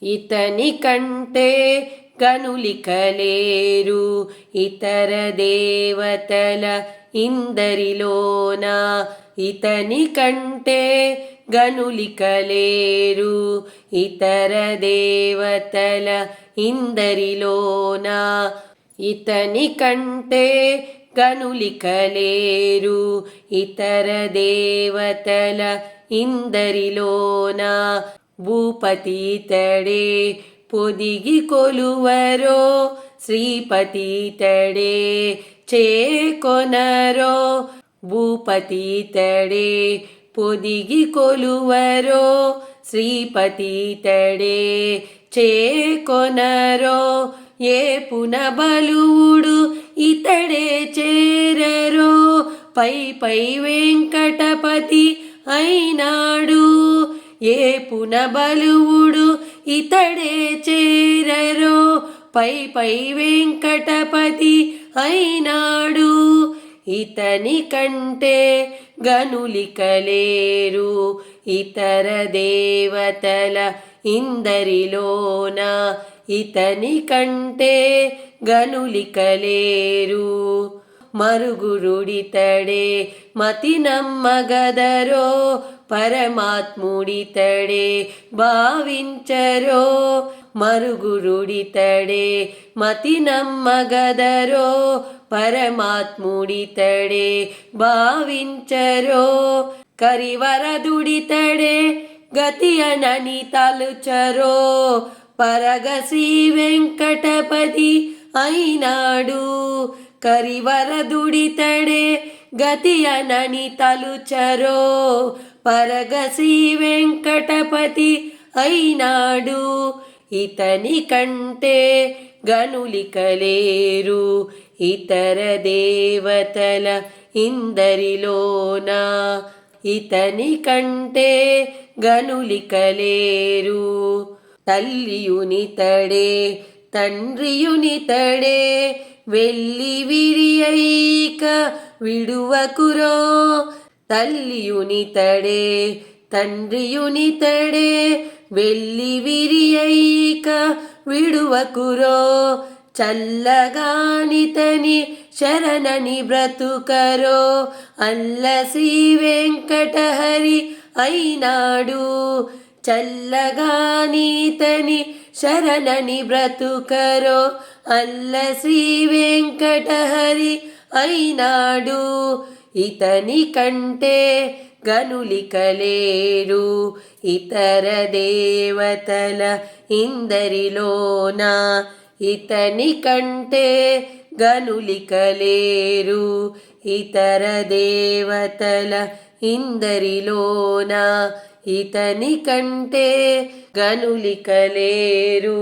ఇతని కంటే గనులికలేరు ఇతర దేవతల ఇందరిలోన. ఇతని కంటే గనులికలేరు ఇతర దేవతల ఇందరిలోన. ఇతని కంటే గనులికలేరు ఇతర దేవతల ఇందరిలోన. భూపతితడే పొదిగి కొలువరో శ్రీపతితడే చేకొనరో. భూపతితడే పొదిగి కొలువరో శ్రీపతితడే చేకొనరో. ఏ పునబలువుడు ఇతడే చేరరో పై పై వెంకటపతి అయినాడు. ఏ పునబలువుడు ఇతడే చేరరో పై పై వెంకటపతి అయినాడు. ఇతని కంటే గనులికలేరు ఇతర దేవతల ఇందరిలోన. ఇతని కంటే గనులికలేరు. మరుగురుడితడే మతి నమ్మగదరో పరమాత్ముడితడే భావించరో. మరుగురుడితడే మతి నమ్మగదరో పరమాత్ముడితడే భావించరో. కరివరదుడితడే గతి అనని తలుచరో పరగ శ్రీ వెంకటపతి అయినాడు. కరివరదుడితడే గతి అనని తలుచరో పరగ శ్రీ వెంకటపతి అయినాడు. ఇతని కంటే గనులికలేరు ఇతర దేవతల ఇందరిలోన. ఇతని కంటే గనులికలేరు. తల్లియునితడే తండ్రియునితడే వెళ్ళి విరియైక విడువకురో. తల్లియునితడే తండ్రియునితడే వెళ్ళి విరియైక విడువకురో. చల్లగానితని శరణని బ్రతుకరో అల్ల శ్రీ వెంకటహరి అయినాడు. చల్లగానితని శరణని బ్రతుకరో అల్ల శ్రీ వెంకటహరి అయినాడు. ఇతని కంటే గనులికలేరు ఇతర దేవతల ఇందరిలోన. ఇతని కంటే గనులికలేరు ఇతర దేవతల ఇందరిలోన. ఇతని కంటే గనులికలేరు.